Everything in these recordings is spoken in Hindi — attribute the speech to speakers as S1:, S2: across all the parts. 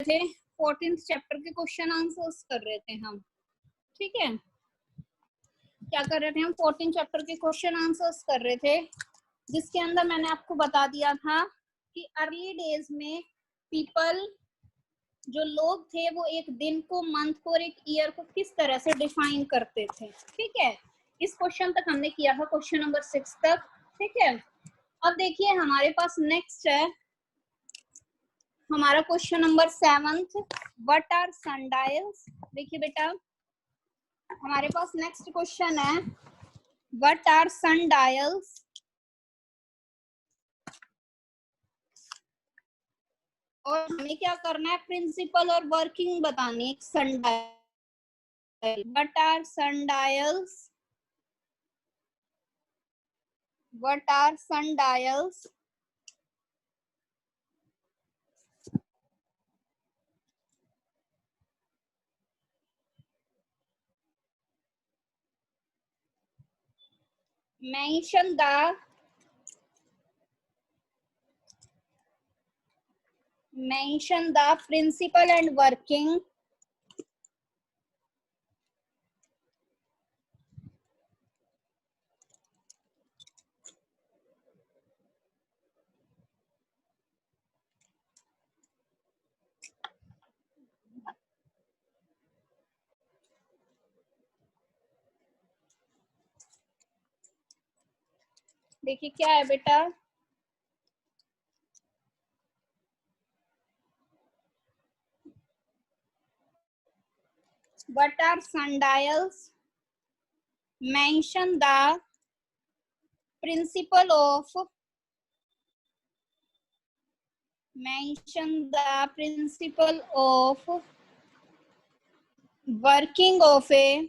S1: थे 14th चैप्टर के क्वेश्चन आंसर्स कर रहे थे हम, ठीक है। क्या कर रहे थे हम? 14 चैप्टर के क्वेश्चन आंसर्स कर रहे थे, जिसके अंदर मैंने आपको बता दिया था कि अर्ली डेज में पीपल, जो लोग थे, वो एक दिन को, मंथ को और एक ईयर को किस तरह से डिफाइन करते थे, ठीक है। इस क्वेश्चन तक हमने किया था, क्वेश्चन नंबर 6 तक, ठीक है। अब देखिए हमारे पास नेक्स्ट है हमारा question number 7th, what are sundials. देखिए बेटा हमारे पास नेक्स्ट क्वेश्चन है व्हाट आर सनडायल्स। और हमें क्या करना है? प्रिंसिपल और वर्किंग बतानी है sundial. What are sundials? What are sundials? mention the principle and working देखिए क्या है बेटा, what are sundials? Mention the principle of working of a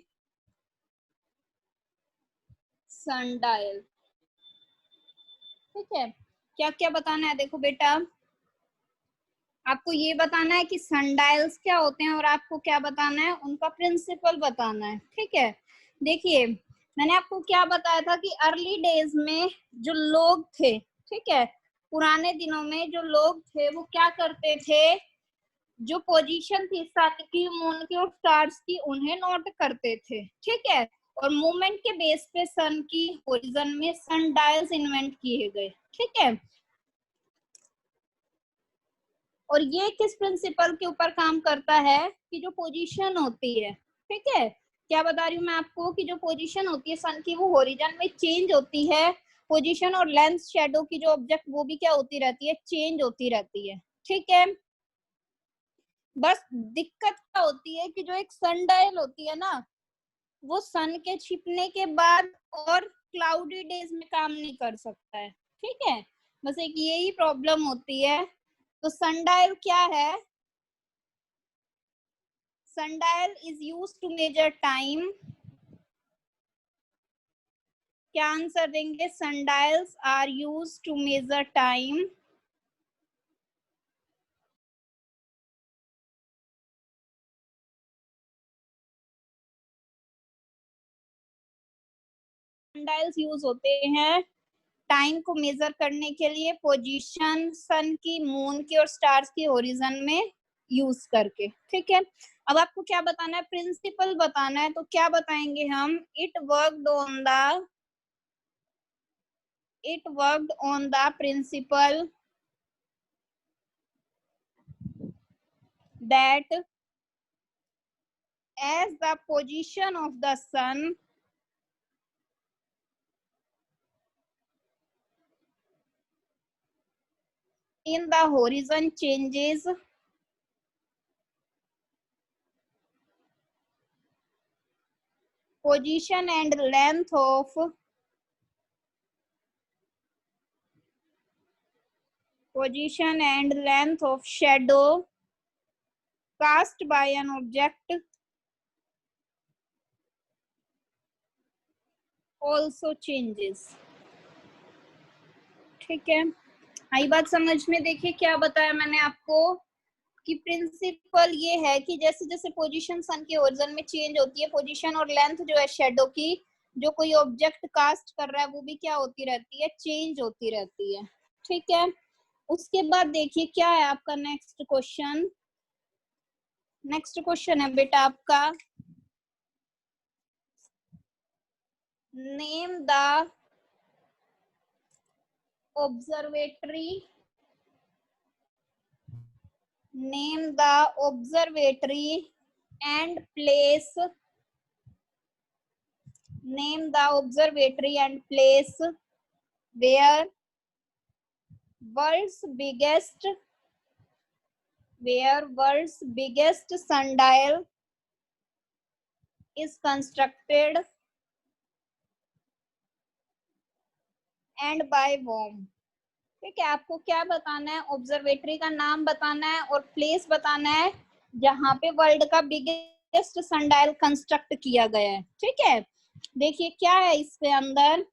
S1: sundial, ठीक है। क्या क्या बताना है? देखो बेटा आपको ये बताना है कि सनडायल्स क्या होते हैं और आपको क्या बताना है? उनका प्रिंसिपल बताना है, ठीक है। देखिए मैंने आपको क्या बताया था कि अर्ली डेज में जो लोग थे, ठीक है, पुराने दिनों में जो लोग थे वो क्या करते थे? जो पोजीशन थी सन की, मून की और स्टार्स की, उन्हें नोट करते थे, ठीक है। और मूवमेंट के बेस पे सन की होरिजन में सनडायल्स इन्वेंट किए गए, ठीक है। और ये किस प्रिंसिपल के ऊपर काम करता है? कि जो पोजीशन होती है, ठीक है, क्या बता रही हूँ मैं आपको कि जो पोजीशन होती है सन की, वो होरिजन में चेंज होती है। पोजीशन और लेंथ शेडो की जो ऑब्जेक्ट, वो भी क्या होती रहती है? चेंज होती रहती है, ठीक है। बस दिक्कत क्या होती है कि जो एक सनडायल होती है ना, वो सन के छिपने के बाद और क्लाउडी डेज में काम नहीं कर सकता है, ठीक है। बस एक यही प्रॉब्लम होती है। तो सनडायल क्या है? sundial is used to measure time। क्या आंसर देंगे? sundials are used to measure time। sundials use होते हैं टाइम को मेजर करने के लिए, पोजीशन सन की, मून की और स्टार्स की होरिजन में यूज करके, ठीक है। अब आपको क्या बताना है? प्रिंसिपल बताना है। तो क्या बताएंगे हम? It worked on the principal that as the position of the sun in the horizon changes, position and length of shadow cast by an object also changes, ठीक है। आई बात समझ में? देखिए क्या बताया मैंने आपको कि प्रिंसिपल ये है कि जैसे जैसे पोजीशन सन के ओरिजिन में चेंज होती है, पोजीशन और लेंथ जो है शेडो की, जो कोई ऑब्जेक्ट कास्ट कर रहा है, वो भी क्या होती रहती है? चेंज होती रहती है, ठीक है। उसके बाद देखिए क्या है आपका नेक्स्ट क्वेश्चन, नेक्स्ट क्वेश्चन है बेटा आपका, name the observatory, name the observatory and place, name the observatory and place where world's biggest sundial is constructed and by whom। ठीक है, आपको क्या बताना है, ऑब्जर्वेटरी का नाम बताना है और प्लेस बताना है जहां पे वर्ल्ड का बिगेस्ट सनडायल कंस्ट्रक्ट किया गया है। ठीक है, देखिए क्या है इसके अंदर,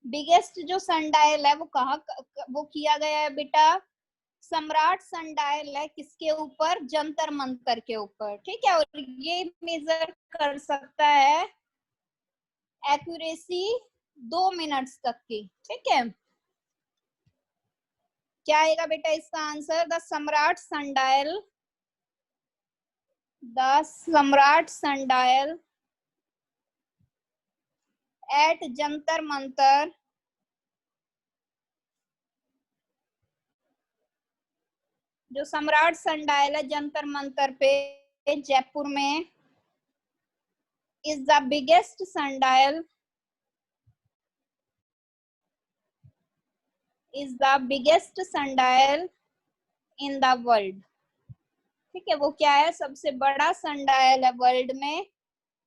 S1: बिगेस्ट जो सनडायल है वो कहाँ वो किया गया है बेटा, सम्राट सनडायल है किसके ऊपर, जंतर मंतर के ऊपर। ठीक है, और ये मेजर कर सकता है एक्यूरेसी 2 मिनट्स तक की। ठीक है, क्या आएगा बेटा इसका आंसर, द सम्राट सनडायल एट जंतर मंतर जो सम्राट सनडायल है जंतर मंतर पे जयपुर में, is the biggest sundial, is the biggest sundial in the world. ठीक है, वो क्या है, सबसे बड़ा सनडायल है वर्ल्ड में।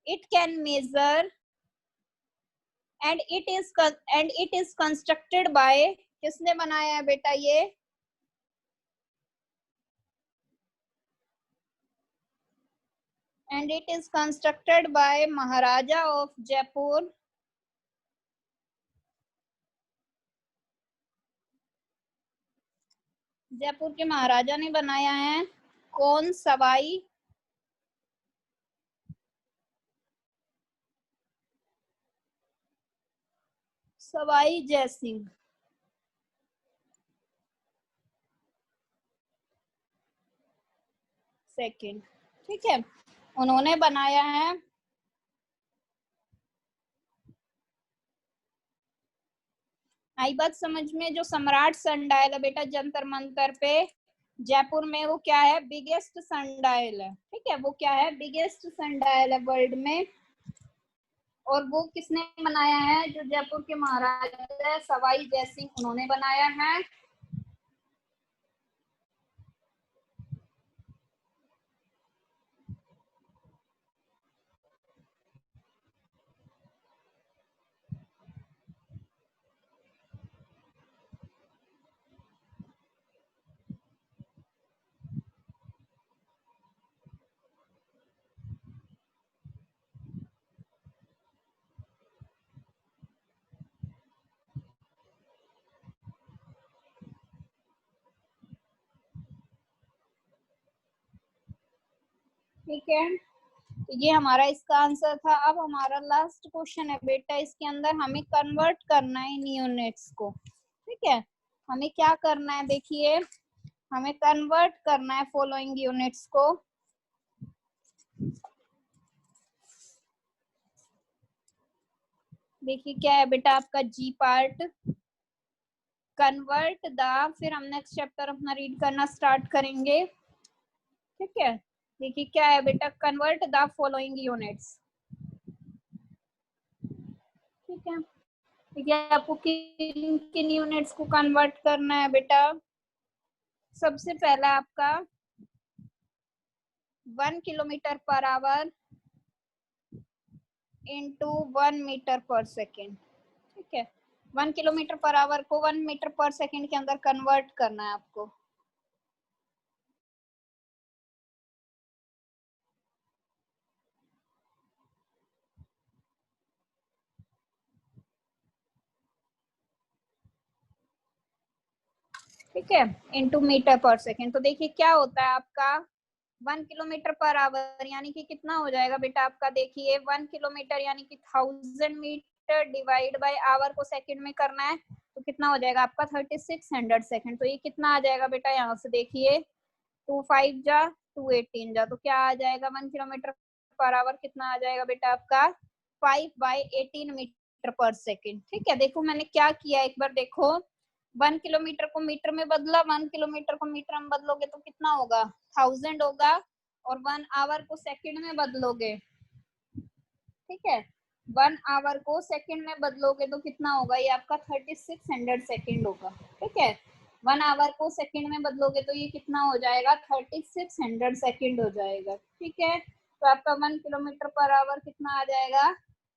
S1: It can measure and it is constructed by, किसने बनाया है बेटा ये, and it is constructed by Maharaja of Jaipur, Jaipur के महाराजा ने बनाया है। कौन, सवाई जयसिंह। सेकंड, ठीक है, उन्होंने बनाया है। आई बात समझ में, जो सम्राट सनडायल है बेटा जंतर मंतर पे जयपुर में, वो क्या है, बिगेस्ट सनडायल है। ठीक है, वो क्या है, बिगेस्ट सनडायल है वर्ल्ड में, और वो किसने बनाया है, जो जयपुर के महाराजा है सवाई जयसिंह, उन्होंने बनाया है। ठीक है, तो ये हमारा इसका आंसर था। अब हमारा लास्ट क्वेश्चन है बेटा, इसके अंदर हमें कन्वर्ट करना है इन यूनिट्स को। ठीक है, हमें क्या करना है, देखिए हमें कन्वर्ट करना है फॉलोइंग यूनिट्स को। देखिए क्या है बेटा आपका जी पार्ट, कन्वर्ट द, फिर हम नेक्स्ट चैप्टर अपना रीड करना स्टार्ट करेंगे। ठीक है, देखिए क्या है बेटा, कन्वर्ट द फॉलोइंग यूनिट्स। ठीक है, ठीक है, आपको किन किन यूनिट्स को कन्वर्ट करना है बेटा, सबसे पहला आपका 1 kilometre per hour into 1 metre per second. ठीक है, 1 किलोमीटर पर आवर को 1 मीटर पर सेकेंड के अंदर कन्वर्ट करना है आपको। ठीक है, इंटू मीटर पर सेकेंड, तो देखिए क्या होता है आपका 1 किलोमीटर पर आवर यानी कि कितना हो जाएगा बेटा आपका, देखिए 1 किलोमीटर यानी कि 1000 मीटर डिवाइड बाय आवर को सेकंड में करना है, तो कितना हो जाएगा आपका 3600 सेकेंड। तो ये कितना आ जाएगा बेटा, यहाँ से देखिए 2 5 जा 2 18 जा, तो क्या आ जाएगा 1 किलोमीटर पर आवर कितना आ जाएगा बेटा आपका 5/18 मीटर पर सेकेंड। ठीक है, देखो मैंने क्या किया, एक बार देखो 1 किलोमीटर को मीटर में बदला, 1 किलोमीटर को मीटर में बदलोगे तो कितना होगा 1000 होगा, और 1 आवर को सेकंड में बदलोगे, ठीक है 1 आवर को सेकंड में बदलोगे तो कितना होगा, ये आपका 3600 सेकंड होगा। ठीक है, 1 आवर को सेकंड में बदलोगे तो ये कितना हो जाएगा 3600 सेकंड हो जाएगा। ठीक है, तो आपका 1 किलोमीटर पर आवर कितना आ जाएगा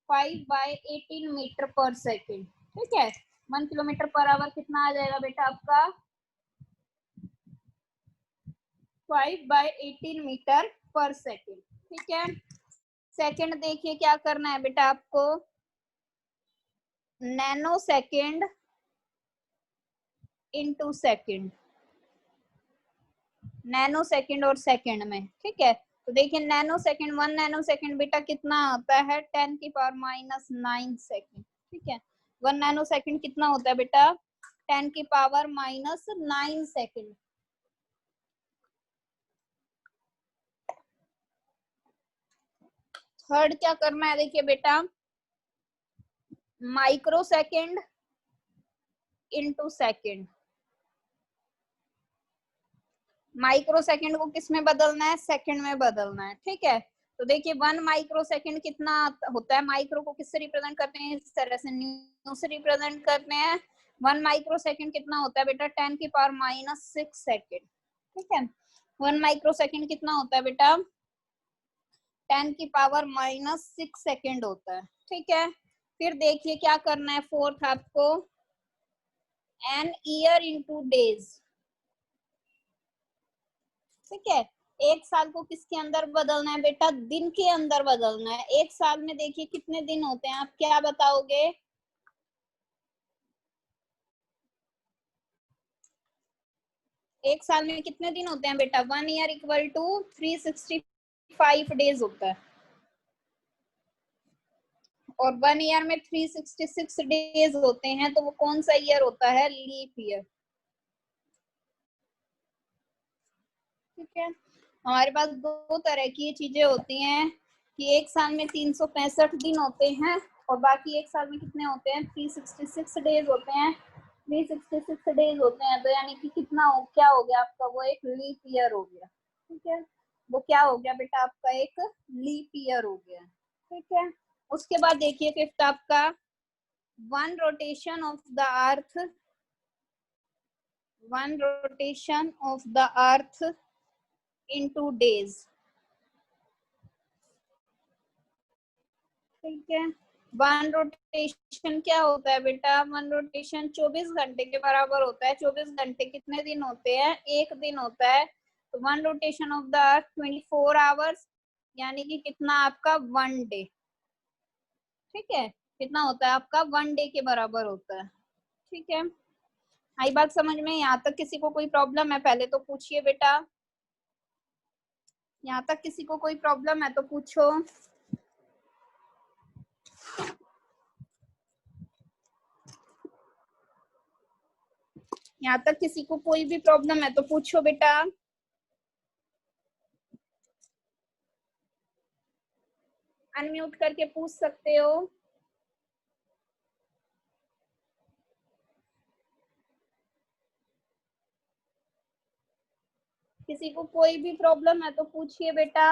S1: 5/18 मीटर पर सेकंड। ठीक है, 1 किलोमीटर पर आवर कितना आ जाएगा बेटा आपका 5/18 मीटर पर सेकंड। ठीक है, सेकंड देखिए क्या करना है बेटा आपको, nano second into second, nano second और सेकंड में। ठीक है, तो देखिए नैनो सेकंड 1 नैनो सेकंड बेटा कितना होता है 10⁻⁹ सेकंड। ठीक है, 1 नैनो सेकंड कितना होता है बेटा 10⁻⁹ सेकंड। थर्ड क्या करना है देखिए बेटा, micro second into second. Micro second को किस में बदलना है, सेकंड में बदलना है। ठीक है, तो देखिए 1 माइक्रो सेकंड कितना होता है, माइक्रो को किससे रिप्रेजेंट करते हैं, इस तरह से न्यू से रिप्रेजेंट करते हैं। 1 माइक्रो सेकंड कितना होता है बेटा 10⁻⁶ सेकंड। ठीक है, 1 माइक्रो सेकंड कितना होता है बेटा 10⁻⁻6 सेकंड होता है। ठीक है, फिर देखिए क्या करना है फोर्थ आपको, एन ईयर इंटू डेज। ठीक है, एक साल को किसके अंदर बदलना है बेटा, दिन के अंदर बदलना है। एक साल में देखिए कितने दिन होते हैं, आप क्या बताओगे, एक साल में कितने दिन होते हैं बेटा, 1 ईयर इक्वल टू 365 डेज होता है, और 1 ईयर में 366 डेज होते हैं, तो वो कौन सा ईयर होता है, लीप ईयर। ठीक है, हमारे पास दो तरह की चीजें होती हैं कि एक साल में 365 दिन होते हैं, और बाकी एक साल में कितने होते हैं 366 डेज होते हैं। 366 डेज होते हैं, तो यानी कि कितना हो, क्या हो गया आपका, वो एक लीप ईयर हो गया। ठीक है, वो क्या हो गया बेटा आपका एक लीप ईयर हो गया। ठीक है, उसके बाद देखिए फिफ्थ आपका, one rotation of the earth, one rotation of the earth into days। ठीक है, 1 रोटेशन क्या होता है बेटा, 1 रोटेशन 24 घंटे के बराबर होता है। 24 घंटे कितने दिन होते हैं, एक दिन होता है। तो 1 rotation of the earth 24 hours, यानी कि कितना आपका 1 डे। ठीक है, कितना होता है आपका 1 डे के बराबर होता है। ठीक है, आई बात समझ में, यहाँ तक किसी को कोई प्रॉब्लम है पहले तो पूछिए बेटा, यहाँ तक किसी को कोई प्रॉब्लम है तो पूछो। यहाँ तक किसी को कोई भी प्रॉब्लम है तो पूछो बेटा। अनम्यूट करके पूछ सकते हो। किसी को कोई भी प्रॉब्लम है तो पूछिए बेटा।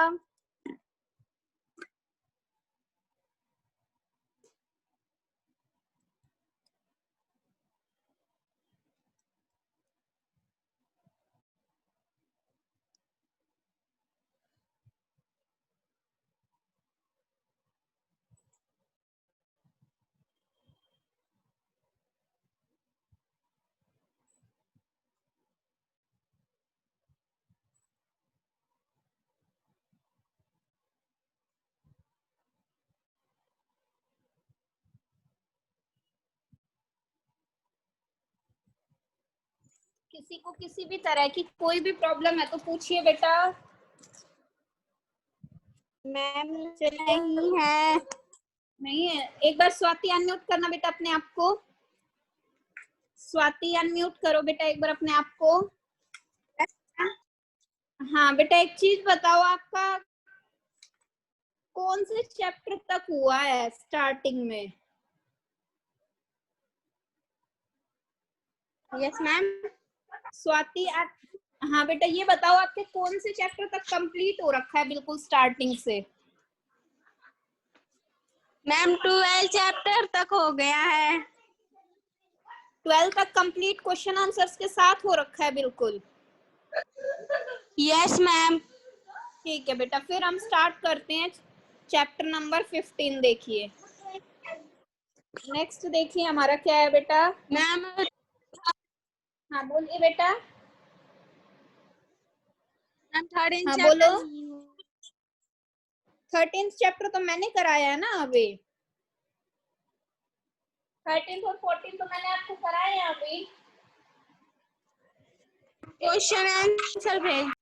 S1: किसी को किसी भी तरह की कोई भी प्रॉब्लम है तो पूछिए बेटा।
S2: मैम नहीं है।
S1: नहीं है, एक बार स्वाति अनम्यूट करना बेटा अपने आप को। स्वाति अनम्यूट करो बेटा एक बार अपने आप को। हाँ बेटा एक चीज बताओ, आपका कौन से चैप्टर तक हुआ है स्टार्टिंग में?
S2: Yes ma'am.
S1: स्वाति हाँ बेटा ये बताओ आपके कौन से चैप्टर तक कंप्लीट हो रखा है बिल्कुल स्टार्टिंग से?
S2: मैम 12 चैप्टर तक हो गया है।
S1: 12 तक कंप्लीट क्वेश्चन आंसर्स के साथ हो रखा है बिल्कुल?
S2: Yes ma'am.
S1: ठीक है बेटा, फिर हम स्टार्ट करते हैं चैप्टर नंबर 15। देखिए नेक्स्ट, देखिए हमारा क्या है बेटा?
S2: मैम
S1: हाँ बोलिए बेटा।
S2: थर्ड
S1: हाँ
S2: चैप्टर
S1: बोलो। 13th चैप्टर तो मैंने कराया है ना अभी। 13th और 14th तो मैंने आपको कराया है अभी।
S2: क्वेश्चन आंसर भेज।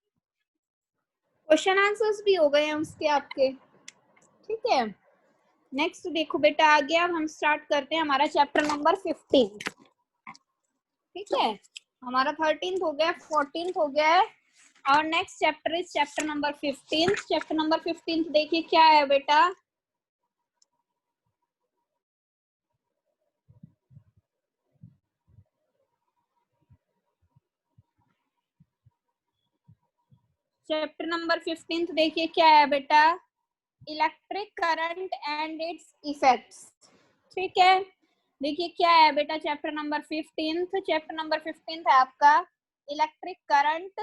S1: क्वेश्चन आंसर्स भी हो गए हैं उसके आपके, ठीक है। नेक्स्ट देखो बेटा आगे, अब हम स्टार्ट करते हैं हमारा चैप्टर नंबर 15, ठीक है। हमारा 13th हो गया, 14th हो गया है, और next chapter is chapter number 15। Chapter number 15 देखिए क्या है बेटा? चैप्टर नंबर 15 देखिए क्या है बेटा? Electric current and it's effects, ठीक है। देखिए क्या है बेटा चैप्टर नंबर 15? चैप्टर नंबर 15 है आपका electric current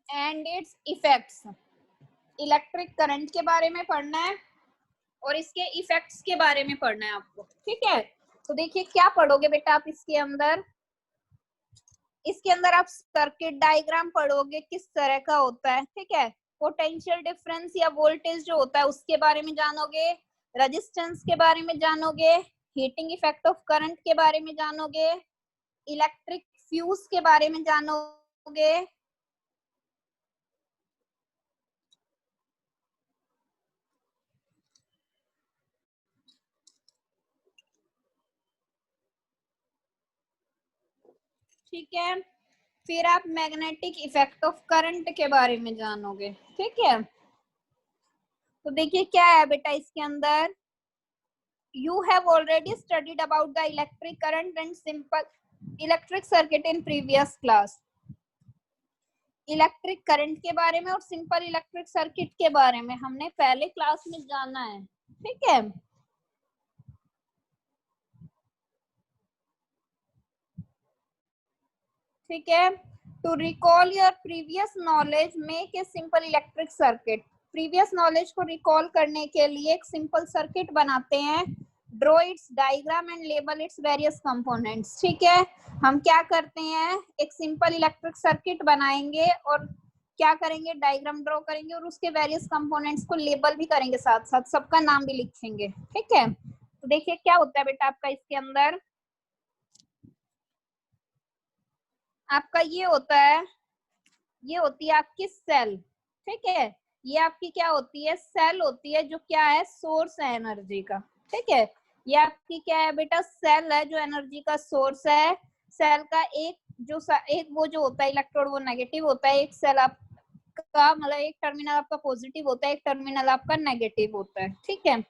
S1: and it's effects. Electric current के बारे में पढ़ना है और इसके इफेक्ट्स के बारे में पढ़ना है आपको, ठीक है। तो देखिए क्या पढ़ोगे बेटा आप इसके अंदर? इसके अंदर आप सर्किट डायग्राम पढ़ोगे किस तरह का होता है, ठीक है। पोटेंशियल डिफरेंस या वोल्टेज जो होता है उसके बारे में जानोगे, रेजिस्टेंस के बारे में जानोगे, हीटिंग इफेक्ट ऑफ करंट के बारे में जानोगे, इलेक्ट्रिक फ्यूज के बारे में जानोगे, ठीक है। फिर आप मैग्नेटिक इफेक्ट ऑफ करंट के बारे में जानोगे, ठीक है। तो देखिए क्या है बेटा इसके अंदर? You have already studied about the electric current and simple electric circuit in previous class. Electric current के बारे में और सिंपल इलेक्ट्रिक सर्किट के बारे में हमने पहले क्लास में जाना है, ठीक है। ठीक है, to recall your previous knowledge make a simple electric circuit. Previous knowledge को रिकॉल करने के लिए एक सिंपल सर्किट बनाते हैं, draw its diagram and label its various components, ठीक है। हम क्या करते हैं, एक सिंपल इलेक्ट्रिक सर्किट बनाएंगे और क्या करेंगे, डायग्राम ड्रॉ करेंगे और उसके वेरियस कंपोनेंट्स को लेबल भी करेंगे, साथ साथ सबका नाम भी लिखेंगे, ठीक है। तो देखिए क्या होता है बेटा आपका इसके अंदर? आपका ये होता है, ये होती है आपकी सेल, ठीक है। ये आपकी क्या होती है, सेल होती है, जो क्या है, सोर्स है एनर्जी का, ठीक है। ये आपकी क्या है बेटा, सेल है जो एनर्जी का सोर्स है। सेल का एक जो एक वो जो होता है इलेक्ट्रोड वो नेगेटिव होता है, एक सेल आपका मतलब एक टर्मिनल आपका पॉजिटिव होता है, एक टर्मिनल आपका नेगेटिव होता है, ठीक है।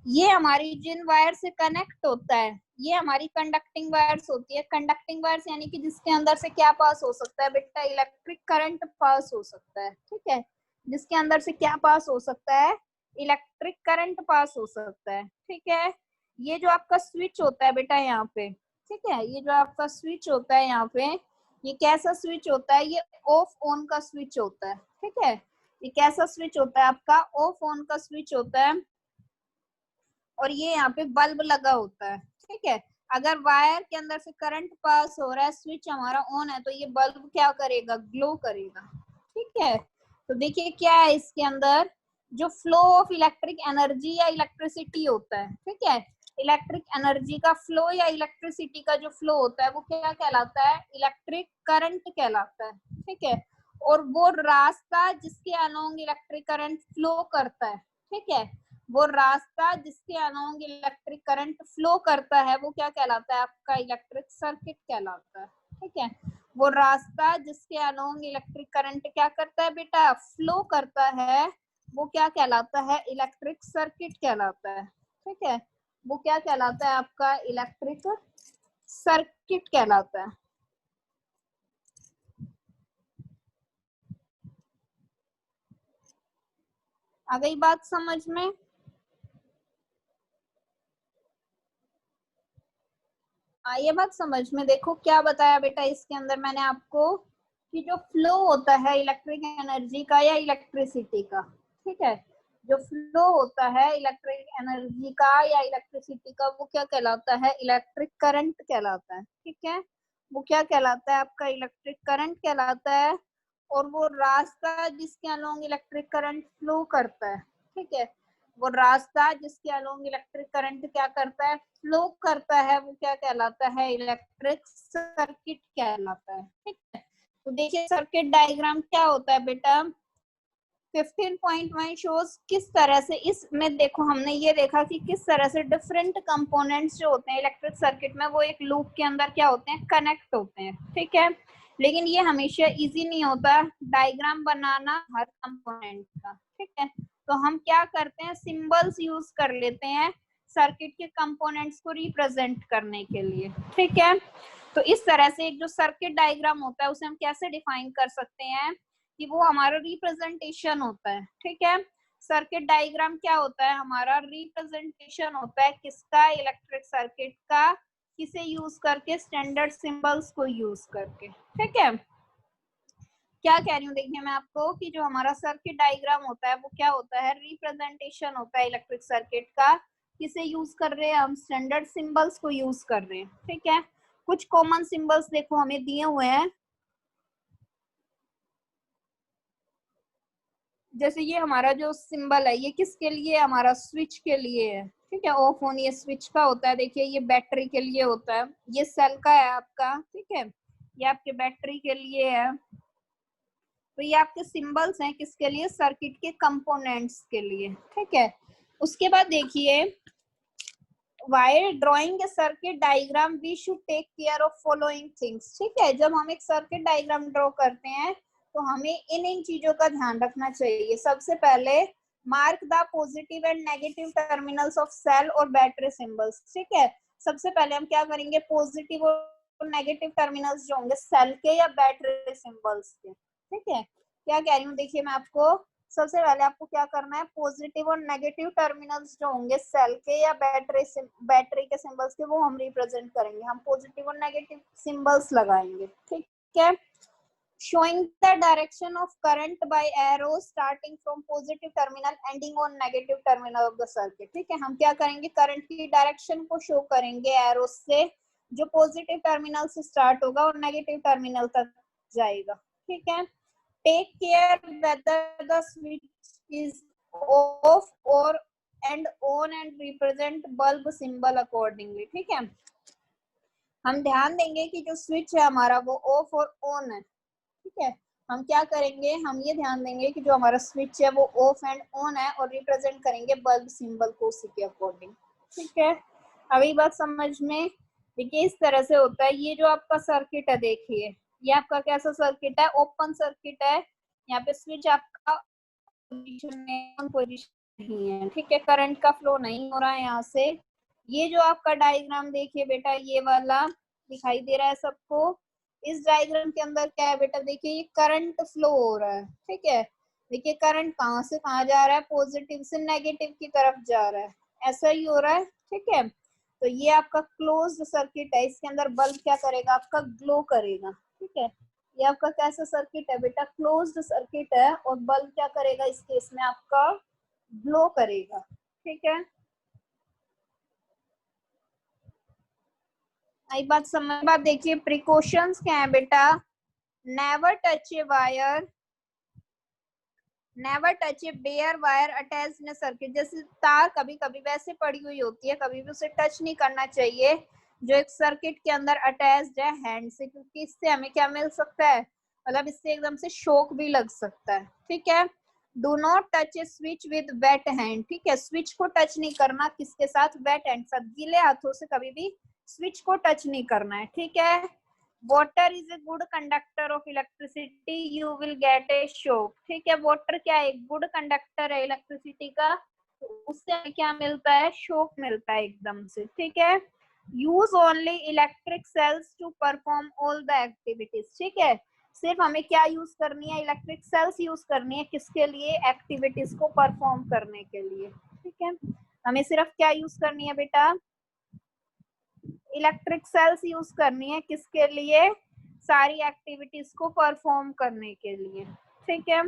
S1: ये हमारी जिन वायर से कनेक्ट होता है ये हमारी कंडक्टिंग वायर्स होती है। कंडक्टिंग वायर्स यानी कि जिसके अंदर से क्या पास हो सकता है बेटा, इलेक्ट्रिक करंट पास हो सकता है, ठीक है। जिसके अंदर से क्या पास हो सकता है, इलेक्ट्रिक करंट पास हो सकता है, ठीक है। ये जो आपका स्विच होता है बेटा यहाँ पे, ठीक है, ये जो आपका स्विच होता है यहाँ पे, ये कैसा स्विच होता है, ये ऑफ ऑन का स्विच होता है, ठीक है। ये कैसा स्विच होता है आपका, ऑफ ऑन का स्विच होता है, और ये यहाँ पे बल्ब लगा होता है, ठीक है। अगर वायर के अंदर से करंट पास हो रहा है, स्विच हमारा ऑन है, तो ये बल्ब क्या करेगा, ग्लो करेगा, ठीक है। तो देखिए क्या है इसके अंदर, जो फ्लो ऑफ इलेक्ट्रिक एनर्जी या इलेक्ट्रिसिटी होता है, ठीक है। इलेक्ट्रिक एनर्जी का फ्लो या इलेक्ट्रिसिटी का जो फ्लो होता है वो क्या कहलाता है, इलेक्ट्रिक करंट कहलाता है, ठीक है। और वो रास्ता जिसके अलोंग इलेक्ट्रिक करंट फ्लो करता है ठीक है। वो रास्ता जिसके अलोंग इलेक्ट्रिक करंट फ्लो करता है वो क्या कहलाता है? आपका इलेक्ट्रिक सर्किट कहलाता है। ठीक है, वो रास्ता जिसके अलोंग इलेक्ट्रिक करंट क्या करता है बेटा? फ्लो करता है, वो क्या कहलाता है? इलेक्ट्रिक सर्किट कहलाता है। ठीक है, वो क्या कहलाता है? आपका इलेक्ट्रिक सर्किट कहलाता है। आ गई बात समझ में? ये बात समझ में। देखो क्या बताया बेटा इसके अंदर मैंने आपको, कि जो फ्लो होता है इलेक्ट्रिक एनर्जी का या इलेक्ट्रिसिटी का, ठीक है, जो फ्लो होता है इलेक्ट्रिक एनर्जी का या इलेक्ट्रिसिटी का वो क्या कहलाता है? इलेक्ट्रिक करंट कहलाता है। ठीक है, वो क्या कहलाता है? आपका इलेक्ट्रिक करंट कहलाता है। और वो रास्ता जिसके अलोंग इलेक्ट्रिक करंट फ्लो करता है, ठीक है, वो रास्ता जिसके अलोंग इलेक्ट्रिक करंट क्या करता है? फ्लो करता है, वो क्या कहलाता है? इलेक्ट्रिक सर्किट कहलाता है। ठीक है, तो देखिए सर्किट डायग्राम क्या होता है बेटा? 15.1 शोज किस तरह से, इसमें देखो हमने ये देखा कि किस तरह से डिफरेंट कंपोनेंट्स जो होते हैं इलेक्ट्रिक सर्किट में वो एक लूप के अंदर क्या होते हैं? कनेक्ट होते हैं। ठीक है, लेकिन ये हमेशा इजी नहीं होता डायग्राम बनाना हर कंपोनेंट का। ठीक है, तो हम क्या करते हैं? सिंबल्स यूज कर लेते हैं सर्किट के कंपोनेंट्स को रिप्रेजेंट करने के लिए। ठीक है, तो इस तरह से एक जो सर्किट डायग्राम होता है उसे हम कैसे डिफाइन कर सकते हैं? कि वो हमारा रिप्रेजेंटेशन होता है। ठीक है, सर्किट डायग्राम क्या होता है? हमारा रिप्रेजेंटेशन होता है किसका? इलेक्ट्रिक सर्किट का। किसे यूज करके? स्टैंडर्ड सिंबल्स को यूज करके। ठीक है, क्या कह रही हूँ देखिए मैं आपको, कि जो हमारा सर्किट डायग्राम होता है वो क्या होता है? रिप्रेजेंटेशन होता है इलेक्ट्रिक सर्किट का। किसे यूज कर रहे हैं हम? स्टैंडर्ड सिंबल्स को यूज कर रहे हैं। ठीक है, कुछ कॉमन सिंबल्स देखो हमें दिए हुए हैं, जैसे ये हमारा जो सिंबल है ये किसके लिए? हमारा स्विच के लिए है। ठीक है, ऑफ ऑन ये स्विच का होता है। देखिए ये बैटरी के लिए होता है, ये सेल का है आपका। ठीक है, ये आपके बैटरी के लिए है। तो ये आपके सिंबल्स हैं किसके लिए? सर्किट के कंपोनेंट्स के लिए। ठीक है, उसके बाद देखिए, while drawing a circuit diagram we should take care of following things। ठीक है, जब हम एक सर्किट डायग्राम ड्रॉ करते हैं तो हमें इन चीजों का ध्यान रखना चाहिए। सबसे पहले mark the positive and negative terminals of cell और बैटरी सिंबल्स। ठीक है, सबसे पहले हम क्या करेंगे? पॉजिटिव और नेगेटिव टर्मिनल्स जो होंगे सेल के या बैटरी सिंबल्स के। ठीक है, क्या कह रही हूँ देखिए मैं आपको, सबसे पहले आपको क्या करना है? पॉजिटिव और नेगेटिव टर्मिनल्स जो होंगे सेल के या बैटरी के सिंबल्स के वो हम रिप्रेजेंट करेंगे। हम पॉजिटिव और नेगेटिव सिंबल्स लगाएंगे। ठीक है, showing the direction of current by arrows starting from positive terminal ending on negative terminal of the circuit। ठीक है, हम क्या करेंगे? करंट की डायरेक्शन को शो करेंगे एरोस से, जो पॉजिटिव टर्मिनल से स्टार्ट होगा और नेगेटिव टर्मिनल तक जाएगा। ठीक है, take care whether the switch is off और and on and represent bulb symbol accordingly. ठीक है, हम ध्यान देंगे कि जो स्विच है हमारा वो ऑफ और ऑन है। ठीक है, हम क्या करेंगे? हम ये ध्यान देंगे कि जो हमारा स्विच है वो ऑफ एंड ऑन है और रिप्रेजेंट करेंगे बल्ब सिंबल को उसी के अकॉर्डिंग। ठीक है, अभी बात समझ में? देखिए इस तरह से होता है। ये जो आपका सर्किट है देखिए, ये आपका कैसा सर्किट है? ओपन सर्किट है। यहाँ पे स्विच आपका पोजीशन में ऑन पोजीशन नहीं है। ठीक है, करंट का फ्लो नहीं हो रहा है यहाँ से। ये जो आपका डायग्राम देखिए बेटा, ये वाला दिखाई दे रहा है सबको? इस डायग्राम के अंदर क्या है बेटा? देखिए ये करंट फ्लो हो रहा है। ठीक है, देखिए करंट कहाँ से कहाँ जा रहा है? पॉजिटिव से नेगेटिव की तरफ जा रहा है, ऐसा ही हो रहा है। ठीक है, तो ये आपका क्लोज्ड सर्किट है, इसके अंदर बल्ब क्या करेगा? आपका ग्लो करेगा। ठीक है, ये आपका कैसा सर्किट है बेटा? क्लोज्ड सर्किट है और बल्ब क्या करेगा इस केस में? आपका ग्लो करेगा। ठीक है, आई बात समझ? बात देखिए प्रिकॉशंस क्या है बेटा? Never touch a wire, never touch a bare wire attached in circuit. जैसे तार कभी कभी वैसे पड़ी हुई होती है, कभी भी उसे टच नहीं करना चाहिए जो एक सर्किट के अंदर अटैच्ड है हैंड से, क्योंकि इससे हमें क्या मिल सकता है? मतलब इससे एकदम से शॉक भी लग सकता है। ठीक है, do not touch A switch with weight hand, ठीक है, स्विच को टच नहीं करना, किसके साथ, वेट हैंड साथ, गीले हाथों से कभी भी स्विच को टच नहीं करना है, ठीक है। Water is a good conductor of electricity, you will get A shock, ठीक है, वाटर क्या है, गुड कंडक्टर है इलेक्ट्रिसिटी का, उससे क्या मिलता है, शॉक मिलता है एकदम से, ठीक है। Use only electric cells to perform all the activities, ठीक है, सिर्फ हमें क्या यूज करनी है, इलेक्ट्रिक सेल्स यूज करनी है, किसके लिए, एक्टिविटीज को परफॉर्म करने के लिए, ठीक है। हमें सिर्फ क्या यूज करनी है बेटा, इलेक्ट्रिक सेल्स यूज करनी है, किसके लिए, सारी एक्टिविटीज को परफॉर्म करने के लिए, ठीक है।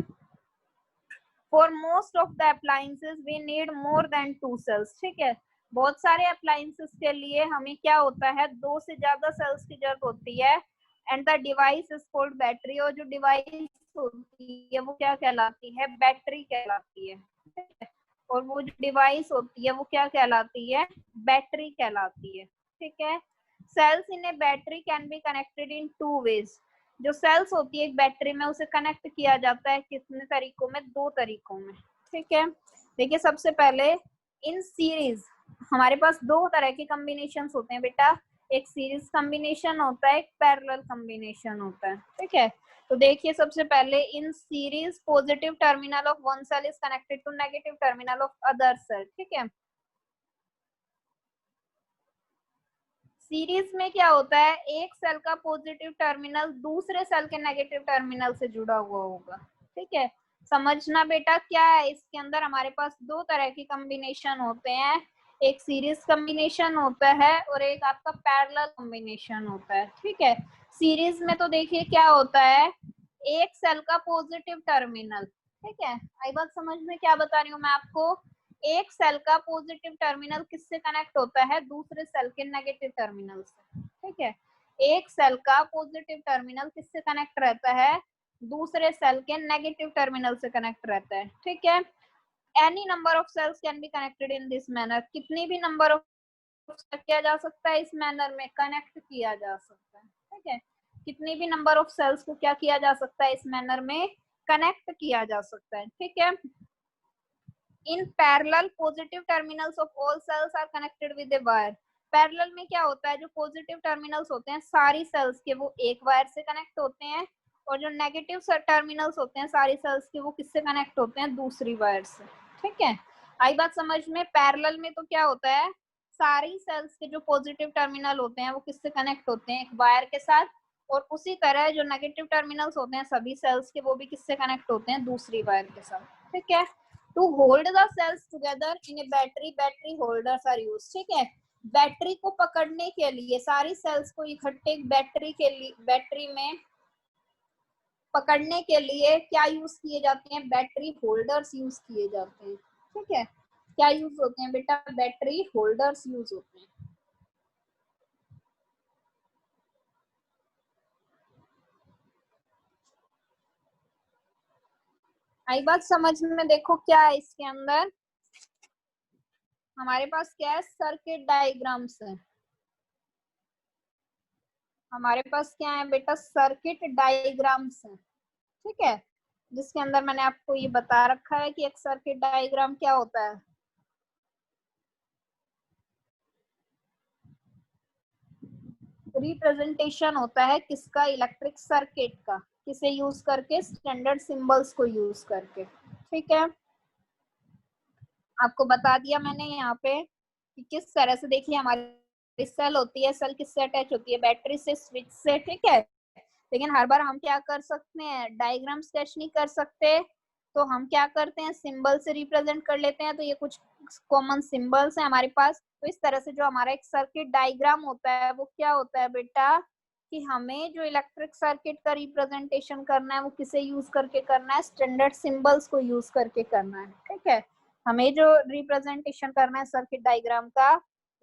S1: For most of the appliances we need more than 2 cells, ठीक है, बहुत सारे अप्लायंसेस के लिए हमें क्या होता है, 2 से ज्यादा सेल्स की जरूरत होती है। And the device is called battery, और जो डिवाइस होती है वो क्या कहलाती है, बैटरी कहलाती है, और वो जो डिवाइस होती है वो क्या कहलाती है, बैटरी कहलाती है, ठीक है। Cells in a battery can be connected in 2 ways, जो सेल्स होती है एक बैटरी में उसे कनेक्ट किया जाता है कितने तरीकों में, 2 तरीकों में, ठीक है। देखिए सबसे पहले इन सीरीज, हमारे पास 2 तरह के कॉम्बिनेशंस होते हैं बेटा, एक सीरीज कॉम्बिनेशन होता है, एक पैरेलल कॉम्बिनेशन होता है, ठीक है। तो देखिए सबसे पहले in series positive terminal of one cell is connected to negative terminal of other cell, ठीक है। सीरीज में क्या होता है, एक सेल का पॉजिटिव टर्मिनल दूसरे सेल के नेगेटिव टर्मिनल से जुड़ा हुआ होगा, ठीक है। समझना बेटा क्या है, इसके अंदर हमारे पास 2 तरह के कॉम्बिनेशन होते हैं, एक सीरीज कॉम्बिनेशन होता है और एक आपका पैरेलल कॉम्बिनेशन होता है, ठीक है। सीरीज में तो देखिए क्या होता है, एक सेल का पॉजिटिव टर्मिनल, ठीक है, आई बात समझ में, क्या बता रही हूँ मैं आपको, एक सेल का पॉजिटिव टर्मिनल किससे कनेक्ट होता है, दूसरे सेल के नेगेटिव टर्मिनल से, ठीक है। एक सेल का पॉजिटिव टर्मिनल किससे कनेक्ट रहता है, दूसरे सेल के नेगेटिव टर्मिनल से कनेक्ट रहता है, ठीक है। Any number of cells can be connected in this manner, कितनी भी नंबर ऑफ किया जा सकता है इस मैनर में, कनेक्ट किया जा सकता है, ठीक है। कितनी भी नंबर ऑफ सेल्स को क्या किया जा सकता है, इस मैनर में कनेक्ट किया जा सकता है, ठीक है। In parallel positive terminals of all cells are connected with a wire, parallel में क्या होता है, जो पॉजिटिव टर्मिनल्स होते हैं सारी सेल्स के वो एक वायर से कनेक्ट होते हैं, और जो नेगेटिव टर्मिनल्स होते हैं सारी सेल्स के वो किससे कनेक्ट होते हैं, दूसरी वायर से, ठीक है। आई बात समझ में, पैरेलल में तो क्या होता है, सारी सेल्स के जो पॉजिटिव टर्मिनल होते हैं वो किससे कनेक्ट होते हैं, एक वायर के साथ, और उसी तरह जो नेगेटिव टर्मिनल्स होते हैं सभी सेल्स के वो भी किससे कनेक्ट होते हैं, दूसरी वायर के साथ, ठीक है। To hold the cells together in a battery, battery holders are used, ठीक है। बैटरी को पकड़ने के लिए, सारी सेल्स को इकट्ठे बैटरी के लिए, बैटरी में पकड़ने के लिए क्या यूज किए जाते हैं, बैटरी होल्डर्स यूज किए जाते हैं, ठीक है। क्या यूज होते हैं बेटा, बैटरी होल्डर्स यूज होते हैं। आई बात समझ में, देखो क्या है इसके अंदर, हमारे पास क्या है, सर्किट डायग्राम्स है, हमारे पास क्या है बेटा, सर्किट डायग्राम्स है, ठीक है, जिसके अंदर मैंने आपको ये बता रखा है कि एक सर्किट डायग्राम क्या होता है, रिप्रेजेंटेशन होता है किसका, इलेक्ट्रिक सर्किट का, किसे यूज करके, स्टैंडर्ड सिंबल्स को यूज करके, ठीक है। आपको बता दिया मैंने यहाँ पे कि किस तरह से, देखिए हमारी सेल होती है, सेल किससे अटैच होती है, बैटरी से, स्विच से, ठीक है। लेकिन हर बार हम क्या कर सकते हैं, डायग्राम स्केच नहीं कर सकते, तो हम क्या करते हैं, सिंबल से रिप्रेजेंट कर लेते हैं, तो ये कुछ कॉमन सिंबल्स हैं हमारे पास। तो इस तरह से जो हमारा एक सर्किट डायग्राम होता है वो क्या होता है बेटा, कि हमें जो इलेक्ट्रिक सर्किट का रिप्रेजेंटेशन करना है वो किसे यूज करके करना है, स्टैंडर्ड सिंबल्स को यूज करके करना है, ठीक है। हमें जो रिप्रेजेंटेशन करना है सर्किट डायग्राम का,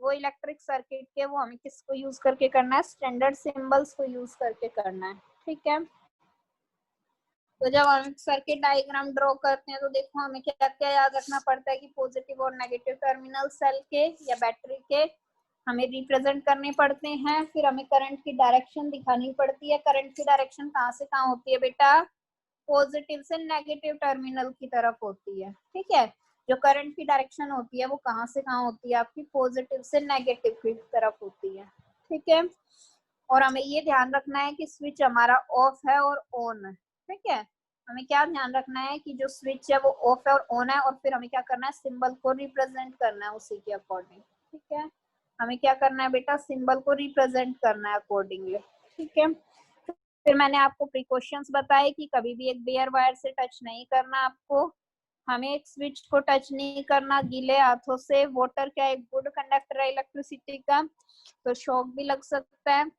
S1: वो इलेक्ट्रिक सर्किट के, वो हमें किसको यूज करके करना है, स्टैंडर्ड सिंबल्स को यूज करके करना है, ठीक है। तो जब हम सर्किट डायग्राम ड्रॉ करते हैं तो देखो हमें क्या क्या याद रखना पड़ता है कि पॉजिटिव और नेगेटिव टर्मिनल सेल के या बैटरी के हमें रिप्रेजेंट करने पड़ते हैं, फिर हमें करंट की डायरेक्शन दिखानी पड़ती है, करंट की डायरेक्शन कहाँ से कहाँ होती है बेटा, पॉजिटिव से नेगेटिव टर्मिनल की तरफ होती है, ठीक है। जो करंट की डायरेक्शन होती है वो कहाँ से कहाँ होती है, आपकी पॉजिटिव से नेगेटिव की तरफ होती है, ठीक है। और हमें ये ध्यान रखना है कि स्विच हमारा ऑफ है और ऑन है, ठीक है। हमें क्या ध्यान रखना है कि जो स्विच है वो ऑफ है और ऑन है, और फिर हमें क्या करना है, सिंबल को रिप्रेजेंट करना है उसी के अकॉर्डिंग, ठीक है। हमें क्या करना है बेटा, सिंबल को रिप्रेजेंट करना है अकॉर्डिंगली, ठीक है। फिर मैंने आपको प्रिकॉशंस बताए कि कभी भी एक बेयर वायर से टच नहीं करना आपको, हमें एक स्विच को टच नहीं करना गीले हाथों से। वाटर क्या एक गुड कंडक्टर है इलेक्ट्रिसिटी का, तो शॉक भी लग सकता है।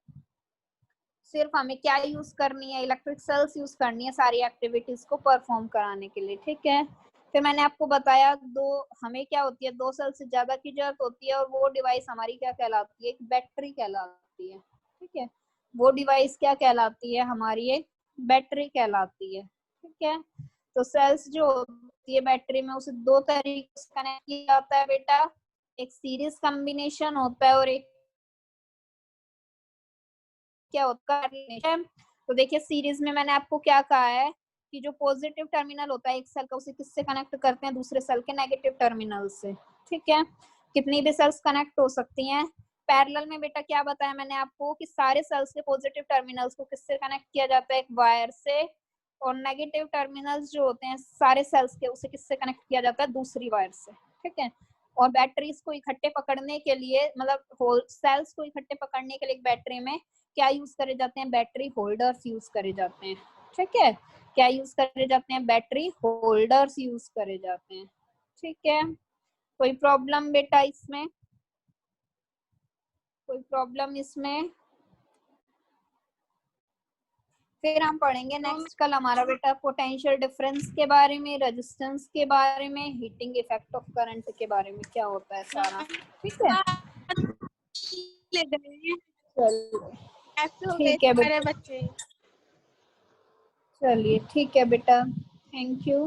S1: सिर्फ हमें क्या यूज करनी है, इलेक्ट्रिक सेल्स यूज करनी है सारी एक्टिविटीज को परफॉर्म कराने के लिए, ठीक है। फिर मैंने आपको बताया हमें क्या होती है, 2 सेल से ज्यादा की जरूरत होती है, और वो डिवाइस हमारी क्या कहलाती है, एक बैटरी कहलाती है, ठीक है। वो डिवाइस क्या कहलाती है, हमारी एक बैटरी कहलाती है, ठीक है। तो सेल्स जो होती है बैटरी में, उसे 2 तरीके से कनेक्ट किया जाता है बेटा, एक सीरीज कॉम्बिनेशन होता है और एक क्या होता है। तो देखिए सीरीज में मैंने आपको क्या कहा है कि जो पॉजिटिव टर्मिनल होता है एक सेल का, उसे किससे कनेक्ट करते हैं, दूसरे सेल के नेगेटिव टर्मिनल से, ठीक है। कितनी भी सेल्स कनेक्ट हो सकती हैं। पैरेलल में बेटा क्या बताया मैंने आपको कि सारे सेल्स के पॉजिटिव टर्मिनल्स को किससे कनेक्ट किया जाता है, एक वायर से, और नेगेटिव टर्मिनल्स जो होते हैं सारे सेल्स के, उसे किससे कनेक्ट किया जाता है, दूसरी वायर से, ठीक है। और बैटरीज को इकट्ठे पकड़ने के लिए, मतलब सेल्स को इकट्ठे पकड़ने के लिए एक बैटरी में क्या यूज करे जाते हैं, बैटरी होल्डर्स यूज करे जाते हैं, ठीक है। क्या यूज करे जाते हैं, बैटरी होल्डर्स यूज करे जाते हैं, ठीक है। कोई प्रॉब्लम बेटा इसमें, कोई प्रॉब्लम इसमें? फिर हम पढ़ेंगे नेक्स्ट कल हमारा बेटा पोटेंशियल डिफरेंस के बारे में, रेजिस्टेंस के बारे में, हीटिंग इफेक्ट ऑफ करंट के बारे में क्या होता है सारा, ठीक है। ठीक है बेटा,
S2: बच्चे।
S1: चलिए ठीक है बेटा, थैंक यू।